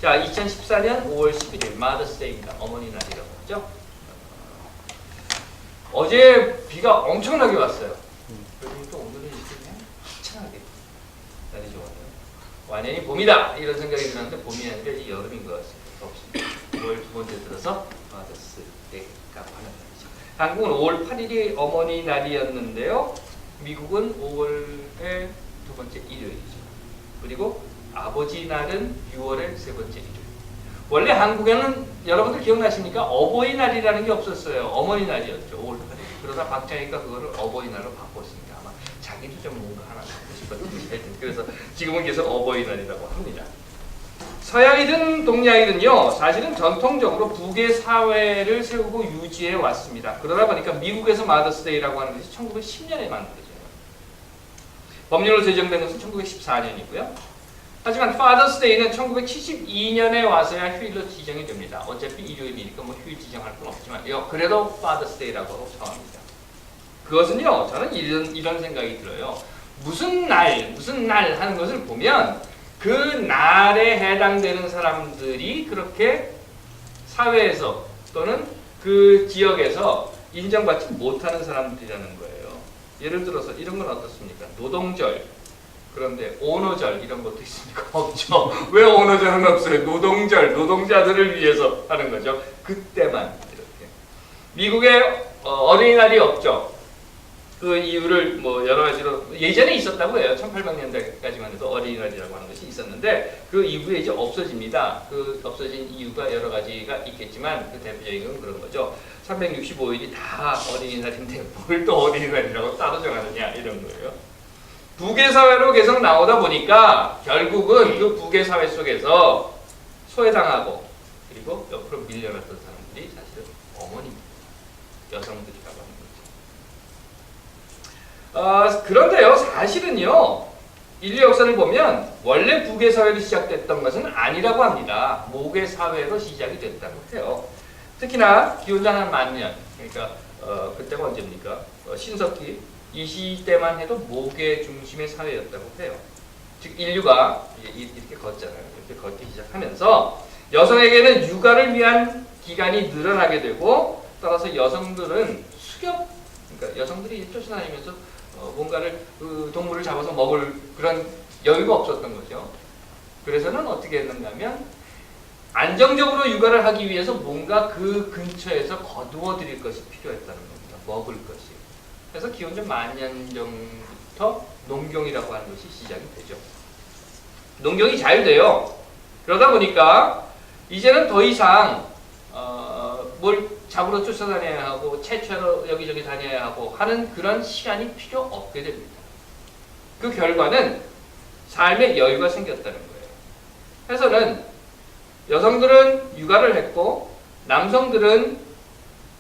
자, 2014년 5월 11일 마더스데이입니다. 어머니 날이라고 하죠. 어제 비가 엄청나게 왔어요. 그리고 또 오늘은 이렇게 그냥 화창하게 날이 좋아요. 완연히 봄이다 이런 생각이 들었는데 봄이 아니라 이제 여름인 것 같습니다. 덥습니다. 5월 두 번째 들어서 마더스데이가 하는 날이죠. 한국은 5월 8일이 어머니 날이었는데요. 미국은 5월의 두 번째 일요일이죠. 그리고 아버지 날은 6월의 세 번째 일요일. 원래 한국에는 여러분들 기억나십니까? 어버이날이라는 게 없었어요. 어머니날이었죠. 5월 8일. 그러다 박정희가 그거를 어버이날로 바꿨습니다. 아마 자기도 좀 뭔가 하나 갖고 싶었는지. 그래서 지금은 계속 어버이날이라고 합니다. 서양이든 동양이든요. 사실은 전통적으로 북의 사회를 세우고 유지해 왔습니다. 그러다 보니까 미국에서 마더스데이라고 하는 것이 1910년에 만들어져요. 법률로 제정된 것은 1914년이고요. 하지만 파더스데이는 1972년에 와서야 휴일로 지정이 됩니다. 어차피 일요일이니까 뭐 휴일 지정할 건 없지만 그래도 파더스데이라고 정합니다. 그것은요, 저는 이런 생각이 들어요. 무슨 날 하는 것을 보면 그 날에 해당되는 사람들이 그렇게 사회에서 또는 그 지역에서 인정받지 못하는 사람들이라는 거예요. 예를 들어서 이런 건 어떻습니까? 노동절. 그런데 오너절 이런 것도 있습니까? 없죠. 왜 오너절은 없어요? 노동절, 노동자들을 위해서 하는 거죠. 그때만 이렇게. 미국에 어린이날이 없죠. 그 이유를 뭐 여러 가지로 예전에 있었다고 해요. 1800년대까지만 해도 어린이날이라고 하는 것이 있었는데 그 이후에 이제 없어집니다. 그 없어진 이유가 여러 가지가 있겠지만 그 대표적인 건 그런 거죠. 365일이 다 어린이날인데 뭘 또 어린이날이라고 따로 정하느냐 이런 거예요. 북의 사회로 계속 나오다 보니까 결국은 그 북의 사회 속에서 소외당하고 그리고 옆으로 밀려났던 사람들이 사실은 어머니입니다. 여성들이라고 하는 거죠. 그런데요, 사실은요, 인류 역사를 보면 원래 북의 사회로 시작됐던 것은 아니라고 합니다. 목의 사회로 시작이 됐다고 해요. 특히나 기원전 한 10,000년, 그러니까 그때가 언제입니까? 신석기 이 시대만 해도 목의 중심의 사회였다고 해요. 즉 인류가 이렇게 걷잖아요. 이렇게 걷기 시작하면서 여성에게는 육아를 위한 기간이 늘어나게 되고 따라서 여성들은 수렵, 그러니까 여성들이 쫓아다니면서 뭔가를 동물을 잡아서 먹을 그런 여유가 없었던 거죠. 그래서는 어떻게 했는가 하면 안정적으로 육아를 하기 위해서 뭔가 그 근처에서 거두어 드릴 것이 필요했다는 겁니다. 먹을 것이. 그래서 기원전 10,000년 전부터 농경이라고 하는 것이 시작이 되죠. 농경이 잘 돼요. 그러다 보니까 이제는 더 이상 뭘 잡으러 쫓아다녀야 하고 채취하러 여기저기 다녀야 하고 하는 그런 시간이 필요 없게 됩니다. 그 결과는 삶의 여유가 생겼다는 거예요. 그래서는 여성들은 육아를 했고 남성들은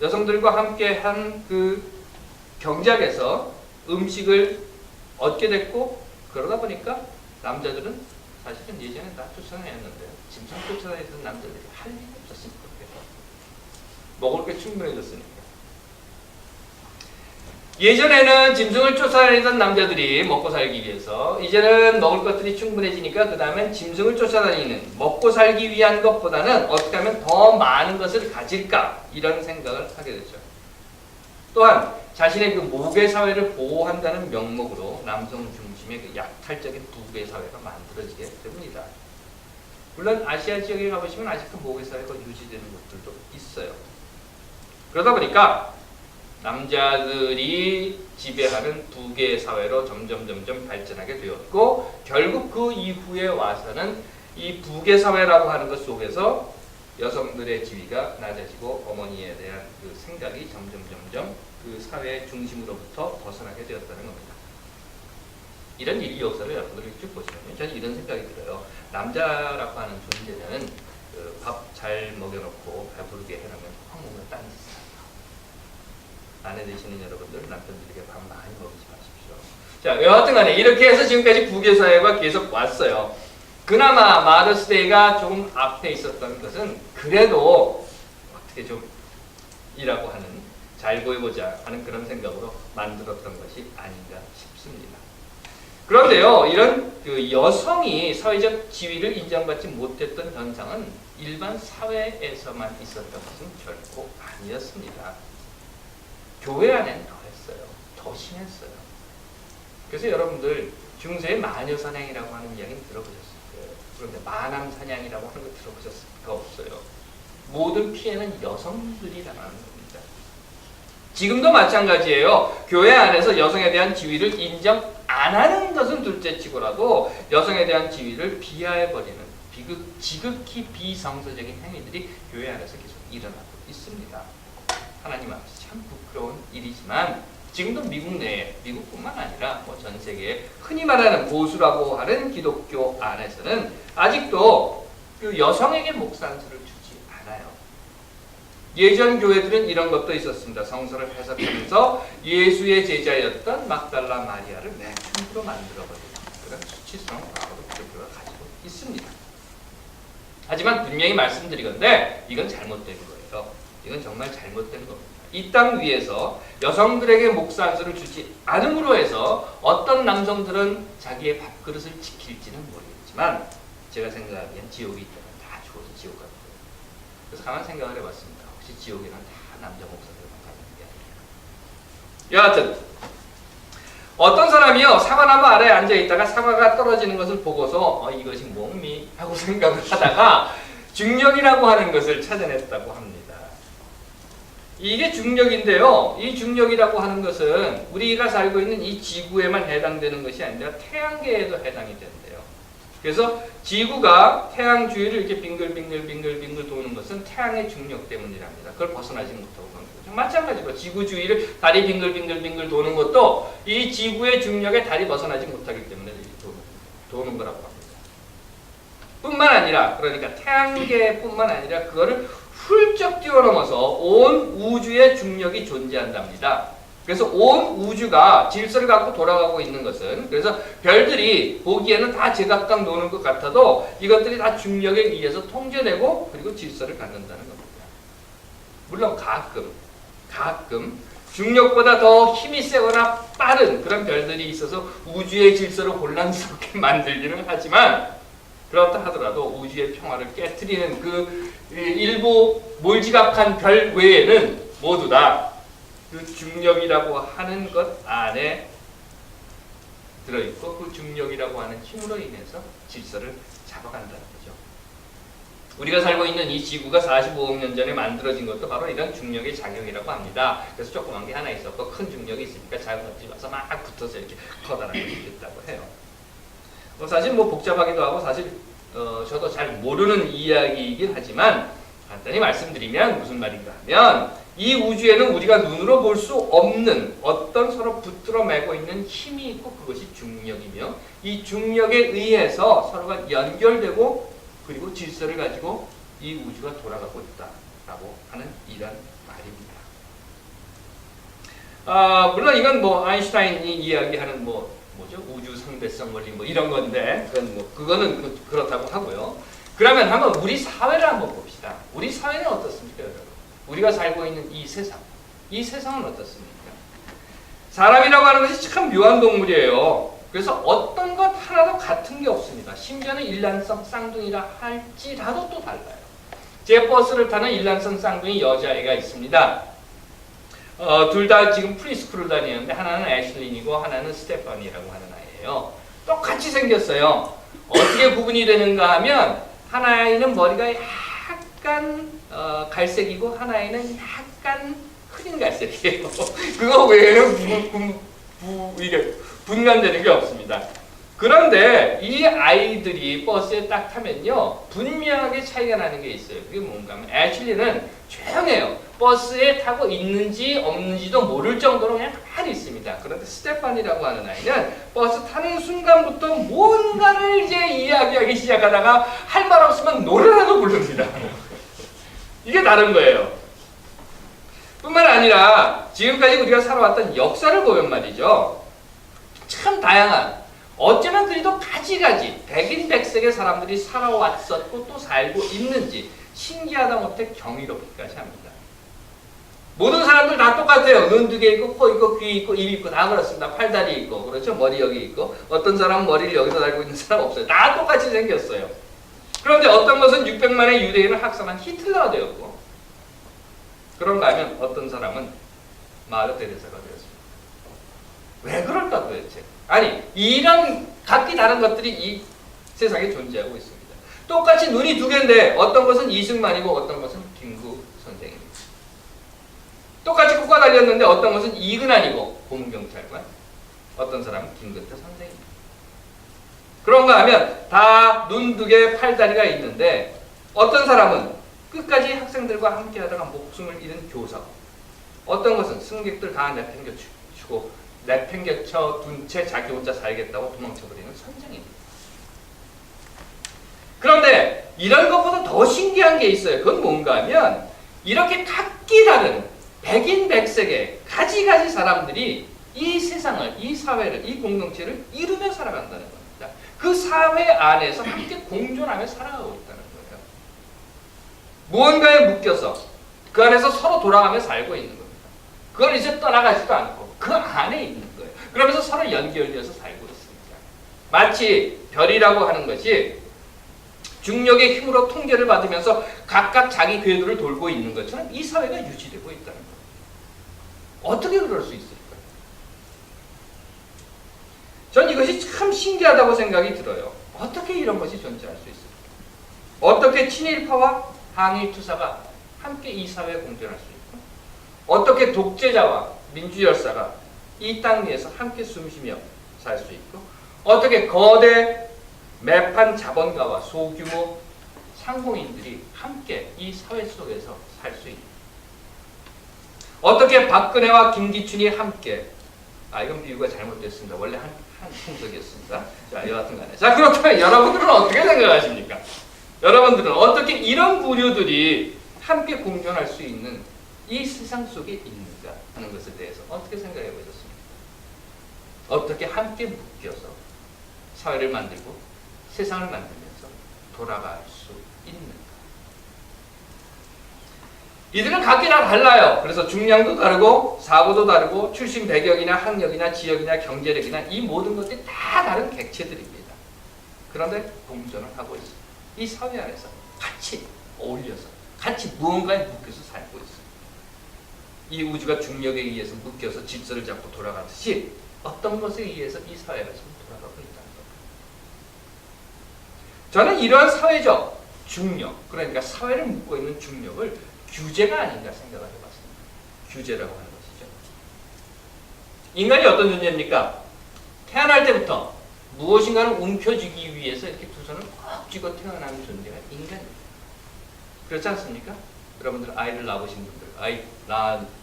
여성들과 함께 한 그 경작에서 음식을 얻게 됐고 그러다 보니까 남자들은 사실은 예전에 다 쫓아다녔는데요. 짐승 쫓아다니던 남자들이 할 일이 없었으니까 먹을 게 충분해졌으니까. 예전에는 짐승을 쫓아다니던 남자들이 먹고 살기 위해서 이제는 먹을 것들이 충분해지니까 그 다음엔 짐승을 쫓아다니는 먹고 살기 위한 것보다는 어떻게 하면 더 많은 것을 가질까 이런 생각을 하게 되죠. 또한 자신의 그 모계 사회를 보호한다는 명목으로 남성 중심의 그 약탈적인 부계 사회가 만들어지게 됩니다. 물론 아시아 지역에 가보시면 아직도 모계 사회가 유지되는 곳들도 있어요. 그러다 보니까 남자들이 지배하는 부계 사회로 점점 발전하게 되었고 결국 그 이후에 와서는 이 부계 사회라고 하는 것 속에서 여성들의 지위가 낮아지고 어머니에 대한 그 생각이 점점 그 사회의 중심으로부터 벗어나게 되었다는 겁니다. 이런 인류 역사를 여러분들이 쭉 보시면 저는 이런 생각이 들어요. 남자라고 하는 존재는 그 밥 잘 먹여놓고 배부르게 해놓으면 한몸을 딴짓을 아내 되시는 여러분들 남편들에게 밥 많이 먹이지 마십시오. 자, 여하튼 간에 이렇게 해서 지금까지 부계 사회가 계속 왔어요. 그나마 마더스데이가 조금 앞에 있었던 것은 그래도 어떻게 좀 이라고 하는 잘 보여보자 하는 그런 생각으로 만들었던 것이 아닌가 싶습니다. 그런데요, 이런 그 여성이 사회적 지위를 인정받지 못했던 현상은 일반 사회에서만 있었던 것은 결코 아니었습니다. 교회 안에는 더했어요. 더 심했어요. 그래서 여러분들 중세의 마녀사냥이라고 하는 이야기는 들어보셨을 거예요. 그런데 마남사냥이라고 하는 거 들어보셨을까? 없어요. 모든 피해는 여성들이 당하는 겁니다. 지금도 마찬가지예요. 교회 안에서 여성에 대한 지위를 인정 안 하는 것은 둘째치고라도 여성에 대한 지위를 비하해버리는 지극히 비성서적인 행위들이 교회 안에서 계속 일어나고 있습니다. 하나님 앞에서 참 부끄러운 일이지만 지금도 미국 내에, 미국뿐만 아니라 전 세계에 흔히 말하는 보수라고 하는 기독교 안에서는 아직도 그 여성에게 목산수를 주지 않아요. 예전 교회들은 이런 것도 있었습니다. 성서를 해석하면서 예수의 제자였던 막달라 마리아를 매춘부로 만들어버리는 그런 수치스러운 과거를 기독교가 가지고 있습니다. 하지만 분명히 말씀드리건데 이건 잘못된 거예요. 이건 정말 잘못된 겁니다. 이 땅 위에서 여성들에게 목산수를 주지 않음으로 해서 어떤 남성들은 자기의 밥그릇을 지킬지는 모르겠지만 제가 생각하기엔 지옥이 있다면 다 죽어서 지옥 같아요. 그래서 가만 생각을 해봤습니다. 혹시 지옥에는 다 남자 목사들만 가는 게 아니에요. 여하튼 어떤 사람이요 사과나무 아래에 앉아있다가 사과가 떨어지는 것을 보고서 이것이 뭡니? 하고 생각을 하다가 중력이라고 하는 것을 찾아냈다고 합니다. 이게 중력인데요. 이 중력이라고 하는 것은 우리가 살고 있는 이 지구에만 해당되는 것이 아니라 태양계에도 해당이 된대요. 그래서 지구가 태양 주위를 이렇게 빙글빙글 도는 것은 태양의 중력 때문이랍니다. 그걸 벗어나지 못하고 그런 거죠. 마찬가지로 지구 주위를 달이 빙글빙글 도는 것도 이 지구의 중력에 달이 벗어나지 못하기 때문에 도는 거라고 합니다. 뿐만 아니라 그러니까 태양계뿐만 아니라 그거를 훌쩍 뛰어넘어서 온 우주의 중력이 존재한답니다. 그래서 온 우주가 질서를 갖고 돌아가고 있는 것은 그래서 별들이 보기에는 다 제각각 노는 것 같아도 이것들이 다 중력에 의해서 통제되고 그리고 질서를 갖는다는 겁니다. 물론 가끔 중력보다 더 힘이 세거나 빠른 그런 별들이 있어서 우주의 질서를 혼란스럽게 만들기는 하지만 그렇다 하더라도 우주의 평화를 깨트리는 그 일부 몰지각한 별 외에는 모두 다 그 중력이라고 하는 것 안에 들어있고 그 중력이라고 하는 힘으로 인해서 질서를 잡아간다는 거죠. 우리가 살고 있는 이 지구가 45억 년 전에 만들어진 것도 바로 이런 중력의 작용이라고 합니다. 그래서 조그만 게 하나 있었고 큰 중력이 있으니까 작은 것들이 와서 막 붙어서 이렇게 커다란 것이 됐다고 해요. 사실 복잡하기도 하고 사실 저도 잘 모르는 이야기이긴 하지만 간단히 말씀드리면 무슨 말인가 하면 이 우주에는 우리가 눈으로 볼 수 없는 어떤 서로 붙들어 매고 있는 힘이 있고 그것이 중력이며 이 중력에 의해서 서로가 연결되고 그리고 질서를 가지고 이 우주가 돌아가고 있다라고 하는 이런 말입니다. 물론 이건 아인슈타인이 이야기하는 우주 상대성 원리 이런 건데 그거는 그렇다고 하고요. 그러면 한번 우리 사회를 한번 봅시다. 우리 사회는 어떻습니까, 여러분? 우리가 살고 있는 이 세상은 어떻습니까? 사람이라고 하는 것이 참 묘한 동물이에요. 그래서 어떤 것 하나도 같은 게 없습니다. 심지어는 일란성 쌍둥이라 할지라도 또 달라요. 제 버스를 타는 일란성 쌍둥이 여자애가 있습니다. 둘 다 지금 프리스쿨을 다니는데 하나는 애슐린이고 하나는 스테파니라고 하는 아이예요. 똑같이 생겼어요. 어떻게 구분이 되는가 하면 하나는 머리가 약간 갈색이고 하나는 약간 흐린 갈색이에요. 그거 외에는 이게 분간되는 게 없습니다. 그런데 이 아이들이 버스에 딱 타면요 분명하게 차이가 나는 게 있어요. 그게 뭔가 하면 애슐리는 조용해요. 버스에 타고 있는지 없는지도 모를 정도로 그냥 가만히 있습니다. 그런데 스테판이라고 하는 아이는 버스 타는 순간부터 뭔가를 이제 이야기하기 시작하다가 할 말 없으면 노래라도 부릅니다. 이게 다른 거예요. 뿐만 아니라 지금까지 우리가 살아왔던 역사를 보면 말이죠. 참 다양한 어쩌면 그래도 가지가지 백인백색의 사람들이 살아왔었고 또 살고 있는지 신기하다 못해 경이롭기까지 합니다. 모든 사람들 다 똑같아요. 눈 2개 있고, 코 있고, 귀 있고, 입 있고, 다 그렇습니다. 팔다리 있고, 그렇죠? 머리 여기 있고. 어떤 사람은 머리를 여기서 달고 있는 사람 없어요. 다 똑같이 생겼어요. 그런데 어떤 것은 600만의 유대인을 학살한 히틀러가 되었고, 그런가 하면 어떤 사람은 마더 테레사가 되었습니다. 왜 그럴까 도대체? 아니, 이런 각기 다른 것들이 이 세상에 존재하고 있습니다. 똑같이 눈이 2개인데 어떤 것은 이승만이고 어떤 것은 김구 선생입니다. 똑같이 코가 달렸는데 어떤 것은 이근환이고 고문경찰관, 어떤 사람은 김근태 선생입니다. 그런가 하면 다 눈 2개, 팔다리가 있는데 어떤 사람은 끝까지 학생들과 함께 하다가 목숨을 잃은 교사, 어떤 것은 승객들 다 내팽개쳐 둔 채 자기 혼자 살겠다고 도망쳐버리는 선장입니다. 그런데 이런 것보다 더 신기한 게 있어요. 그건 뭔가 하면 이렇게 각기 다른 백인 백색의 가지가지 사람들이 이 세상을, 이 사회를, 이 공동체를 이루며 살아간다는 겁니다. 그 사회 안에서 함께 공존하며 살아가고 있다는 거예요. 무언가에 묶여서 그 안에서 서로 돌아가며 살고 있는 겁니다. 그걸 이제 떠나가지도 않고 그 안에 있는 거예요. 그러면서 서로 연결되어서 살고 있습니다. 마치 별이라고 하는 것이 중력의 힘으로 통제를 받으면서 각각 자기 궤도를 돌고 있는 것처럼 이 사회가 유지되고 있다는 거예요. 어떻게 그럴 수 있을까요? 전 이것이 참 신기하다고 생각이 들어요. 어떻게 이런 것이 존재할 수 있을까요? 어떻게 친일파와 항일투사가 함께 이 사회에 공존할 수 있고, 어떻게 독재자와 민주열사가 이 땅 위에서 함께 숨쉬며 살 수 있고, 어떻게 거대 매판 자본가와 소규모 상공인들이 함께 이 사회 속에서 살 수 있고, 어떻게 박근혜와 김기춘이 함께, 이건 비유가 잘못됐습니다. 원래 한 풍속이었습니다. 자, 여하튼 간에. 자, 그렇다면 여러분들은 어떻게 생각하십니까? 여러분들은 어떻게 이런 부류들이 함께 공존할 수 있는 이 세상 속에 있는가 하는 것에 대해서 어떻게 생각해 보셨습니까? 어떻게 함께 묶여서 사회를 만들고 세상을 만들면서 돌아갈 수 있는가? 이들은 각기 다 달라요. 그래서 중량도 다르고 사고도 다르고 출신 배경이나 학력이나 지역이나 경제력이나 이 모든 것들이 다 다른 객체들입니다. 그런데 공존을 하고 있습니다. 이 사회 안에서 같이 어울려서 같이 무언가에 묶여서 살고 있습니다. 이 우주가 중력에 의해서 묶여서 질서를 잡고 돌아가듯이 어떤 것에 의해서 이 사회가 지금 돌아가고 있다는 겁니다. 저는 이러한 사회적 중력, 그러니까 사회를 묶고 있는 중력을 규제가 아닌가 생각을 해봤습니다. 규제라고 하는 것이죠. 인간이 어떤 존재입니까? 태어날 때부터 무엇인가를 움켜쥐기 위해서 이렇게 두 손을 꼭 쥐고 태어나는 존재가 인간입니다. 그렇지 않습니까? 여러분들 아이를 낳으신 분들, 아이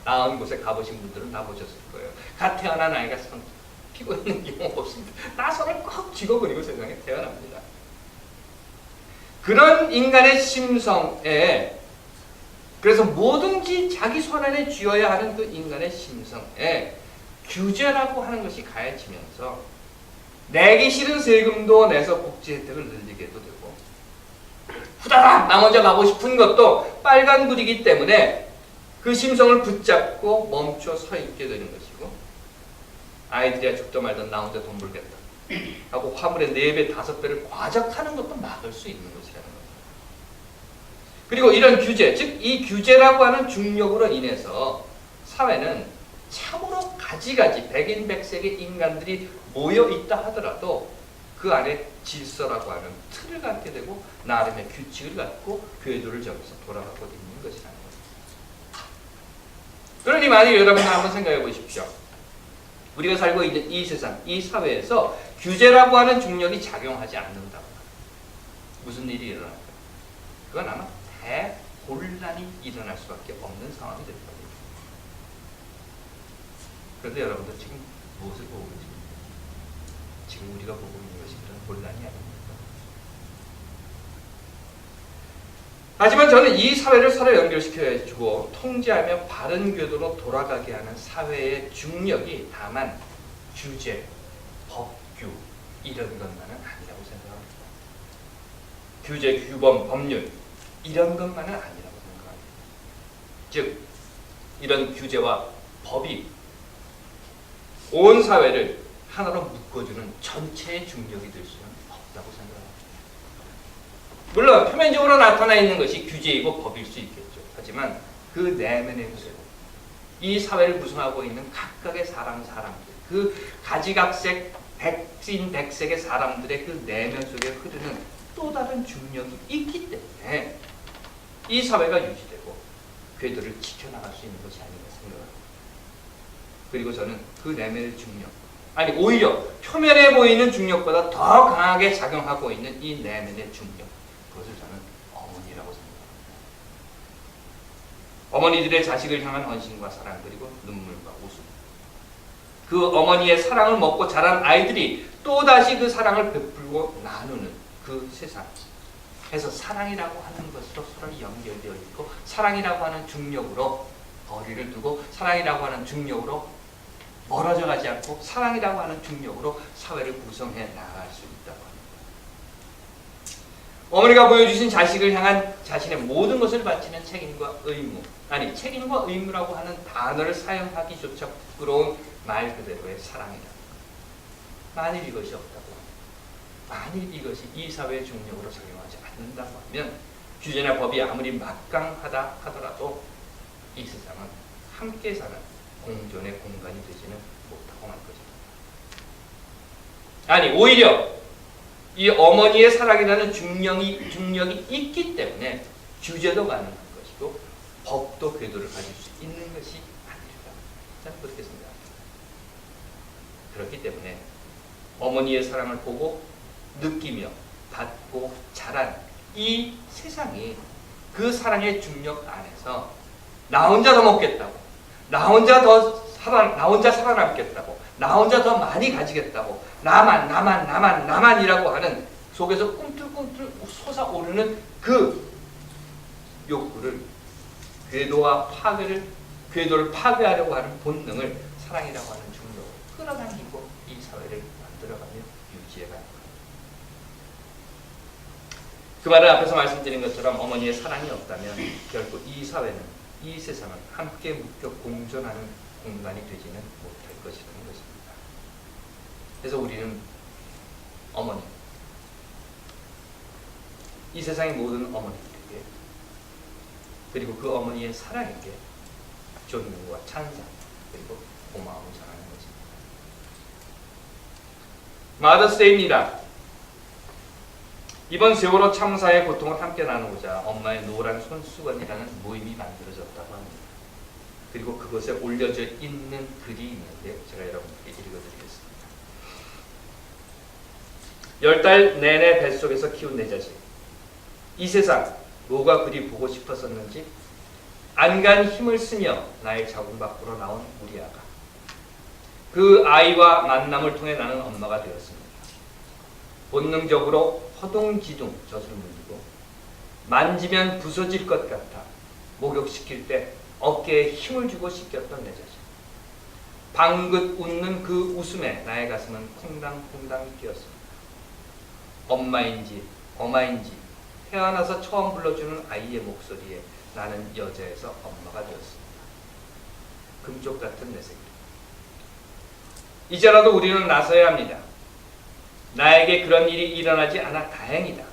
낳은 곳에 가보신 분들은 다 보셨을 거예요. 갓 태어난 아이가 손 피고 있는 경우 없습니다. 다 손을 꼭 쥐고버리고 세상에 태어납니다. 그런 인간의 심성에, 그래서 뭐든지 자기 손 안에 쥐어야 하는 그 인간의 심성에 규제라고 하는 것이 가해지면서 내기 싫은 세금도 내서 복지 혜택을 늘리게도 되고, 후다닥 나 먼저 가고 싶은 것도 빨간불이기 때문에 그 심성을 붙잡고 멈춰 서 있게 되는 것이고, 아이들이야 죽도 말든 나 혼자 돈 벌겠다 하고 화물의 4배, 5배를 과적하는 것도 막을 수 있는 것이라는 겁니다. 그리고 이런 규제, 즉 이 규제라고 하는 중력으로 인해서 사회는 참으로 가지가지 백인 백색의 인간들이 모여 있다 하더라도 그 안에 질서라고 하는 틀을 갖게 되고 나름의 규칙을 갖고 궤도를 정해서 돌아가고 있는 것이라는 겁니다. 그러니 만약 여러분들 한번 생각해 보십시오. 우리가 살고 있는 이 세상, 이 사회에서 규제라고 하는 중력이 작용하지 않는다. 무슨 일이 일어날까요? 그건 아마 대혼란이 일어날 수밖에 없는 상황이 될 겁니다. 그런데 여러분들 지금 무엇을 보고 계십니까? 지금 우리가 보고 있는 것이 그런 혼란이 아닙니다. 하지만 저는 이 사회를 서로 연결시켜주고 통제하며 바른 궤도로 돌아가게 하는 사회의 중력이 다만 규제, 법규 이런 것만은 아니라고 생각합니다. 규제, 규범, 법률 이런 것만은 아니라고 생각합니다. 즉 이런 규제와 법이 온 사회를 하나로 묶어주는 전체의 중력이 될 수는 없다고 생각합니다. 물론 표면적으로 나타나 있는 것이 규제이고 법일 수 있겠죠. 하지만 그 내면의 구조, 이 사회를 구성하고 있는 각각의 사람들, 그 가지각색 백색의 사람들의 그 내면 속에 흐르는 또 다른 중력이 있기 때문에 이 사회가 유지되고 궤도를 지켜나갈 수 있는 것이 아닌가 생각합니다. 그리고 저는 그 내면의 중력, 아니 오히려 표면에 보이는 중력보다 더 강하게 작용하고 있는 이 내면의 중력, 그것을 저는 어머니라고 생각합니다. 어머니들의 자식을 향한 헌신과 사랑, 그리고 눈물과 웃음, 그 어머니의 사랑을 먹고 자란 아이들이 또다시 그 사랑을 베풀고 나누는 그 세상, 해서 사랑이라고 하는 것으로 서로 연결되어 있고, 사랑이라고 하는 중력으로 거리를 두고, 사랑이라고 하는 중력으로 멀어져 가지 않고, 사랑이라고 하는 중력으로 사회를 구성해 나갈 수 있다고 합니다. 어머니가 보여주신 자식을 향한 자신의 모든 것을 바치는 책임과 의무, 아니 책임과 의무라고 하는 단어를 사용하기조차 부끄러운 말 그대로의 사랑이다. 만일 이것이 없다고, 만일 이것이 이 사회의 중력으로 작용하지 않는다고 하면 규제나 법이 아무리 막강하다 하더라도 이 세상은 함께 사는 공존의 공간이 되지는 못하고 말 것입니다. 아니 오히려 이 어머니의 사랑이라는 중력이 있기 때문에 규제도 가능한 것이고 법도 궤도를 가질 수 있는 것이 아닐까, 저는 그렇게 생각합니다. 그렇기 때문에 어머니의 사랑을 보고 느끼며 받고 자란 이 세상이 그 사랑의 중력 안에서 나 혼자 더 먹겠다고, 나 혼자 살아남겠다고, 나 혼자 더 많이 가지겠다고, 나만이라고 하는 속에서 꿈틀꿈틀 솟아오르는 그 욕구를, 궤도를 파괴하려고 하는 본능을 사랑이라고 하는 중력으로 끌어당기고 이 사회를 만들어가며 유지해가는 겁니다. 그 말은 앞에서 말씀드린 것처럼 어머니의 사랑이 없다면 결국 이 사회는, 이 세상은 함께 묶여 공존하는 공간이 되지는 못할 것이라는 것입니다. 그래서 우리는 어머니, 이 세상의 모든 어머니들에게, 그리고 그 어머니의 사랑에게 존경과 찬양, 그리고 고마움을 전하는 것입니다. 마더스데이입니다. 이번 세월호 참사의 고통을 함께 나누고자 엄마의 노란 손수건이라는 모임이 만들어졌다고 합니다. 그리고 그것에 올려져 있는 글이 있는데 제가 여러분께 읽어드리겠습니다. 10달 내내 뱃속에서 키운 내 자식, 이 세상 뭐가 그리 보고 싶었었는지 안간 힘을 쓰며 나의 자궁 밖으로 나온 우리 아가, 그 아이와 만남을 통해 나는 엄마가 되었습니다. 본능적으로 허둥지둥 젖을 물리고 만지면 부서질 것 같아 목욕시킬 때 어깨에 힘을 주고 씻겼던 내 자식, 방긋 웃는 그 웃음에 나의 가슴은 콩당콩당 뛰었습니다. 엄마인지 엄마인지 태어나서 처음 불러주는 아이의 목소리에 나는 여자에서 엄마가 되었습니다. 금쪽 같은 내 새끼, 이제라도 우리는 나서야 합니다. 나에게 그런 일이 일어나지 않아 다행이다.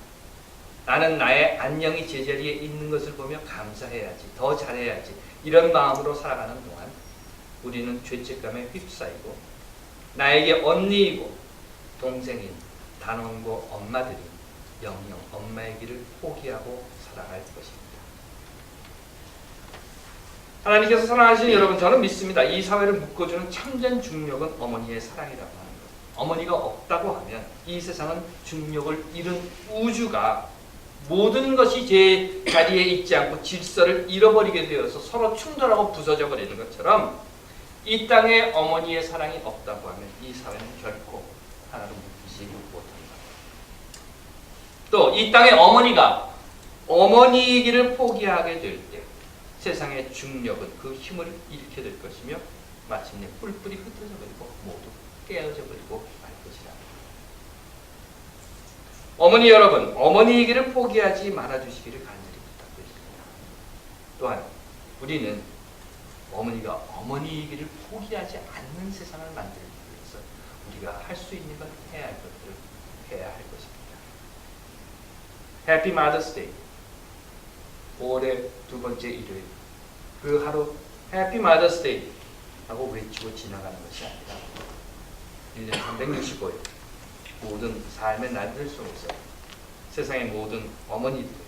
나는 나의 안녕이 제자리에 있는 것을 보며 감사해야지, 더 잘해야지, 이런 마음으로 살아가는 동안 우리는 죄책감에 휩싸이고 나에게 언니이고 동생인 단원고 엄마들이 영영 엄마의 길을 포기하고 살아갈 것입니다. 하나님께서 사랑하시는 여러분, 저는 믿습니다. 이 사회를 묶어주는 참된 중력은 어머니의 사랑이라고 하는 것. 어머니가 없다고 하면 이 세상은 중력을 잃은 우주가 모든 것이 제 자리에 있지 않고 질서를 잃어버리게 되어서 서로 충돌하고 부서져 버리는 것처럼 이 땅에 어머니의 사랑이 없다고 하면 이 사회는 결코 하나로 묶이지 못합니다. 또 이 땅에 어머니가 어머니의 길을 포기하게 될 때 세상의 중력은 그 힘을 잃게 될 것이며 마침내 뿔뿔이 흩어져 버리고 모두 깨어져 버리고 말 것이라. 어머니 여러분, 어머니의 길을 포기하지 말아주시기를 간절히 부탁드립니다. 또한 우리는 어머니가 어머니이기를 포기하지 않는 세상을 만들기 위해서 우리가 할 수 있는 건 해야 할 것들을 해야 할 것입니다. Happy Mother's Day. 5월의 두 번째 일요일. 그 하루 Happy Mother's Day 하고 외치고 지나가는 것이 아니라 1년 365일 모든 삶의 날들 속에서 세상의 모든 어머니들에게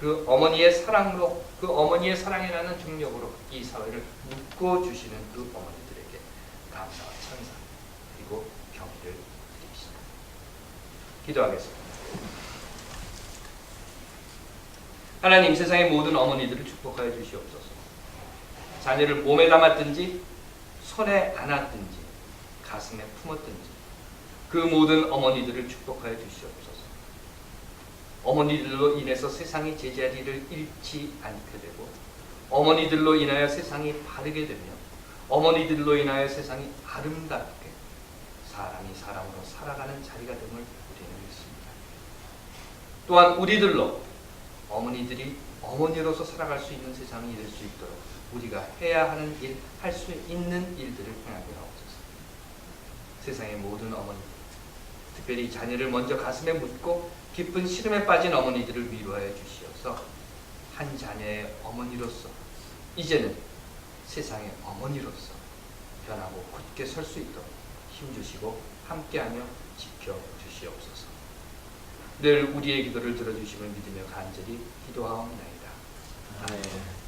그 어머니의 사랑으로, 그 어머니의 사랑이라는 중력으로 이 사회를 묶어주시는 그 어머니들에게 감사와 찬사 그리고 경의를 드립시다. 기도하겠습니다. 하나님, 세상의 모든 어머니들을 축복하여 주시옵소서. 자녀를 몸에 담았든지 손에 안았든지 가슴에 품었든지 그 모든 어머니들을 축복하여 주시옵소서. 어머니들로 인해서 세상이 제자리를 잃지 않게 되고 어머니들로 인하여 세상이 바르게 되며 어머니들로 인하여 세상이 아름답게 사람이 사람으로 살아가는 자리가 됨을 우리는 믿습니다. 또한 우리들로 어머니들이 어머니로서 살아갈 수 있는 세상이 될 수 있도록 우리가 해야 하는 일, 할 수 있는 일들을 행하게 하옵소서. 세상의 모든 어머니들, 특별히 자녀를 먼저 가슴에 묻고 깊은 시름에 빠진 어머니들을 위로하여 주시어서 한 자녀의 어머니로서 이제는 세상의 어머니로서 변하고 굳게 설 수 있도록 힘주시고 함께하며 지켜주시옵소서. 늘 우리의 기도를 들어주심을 믿으며 간절히 기도하옵나이다. 아멘.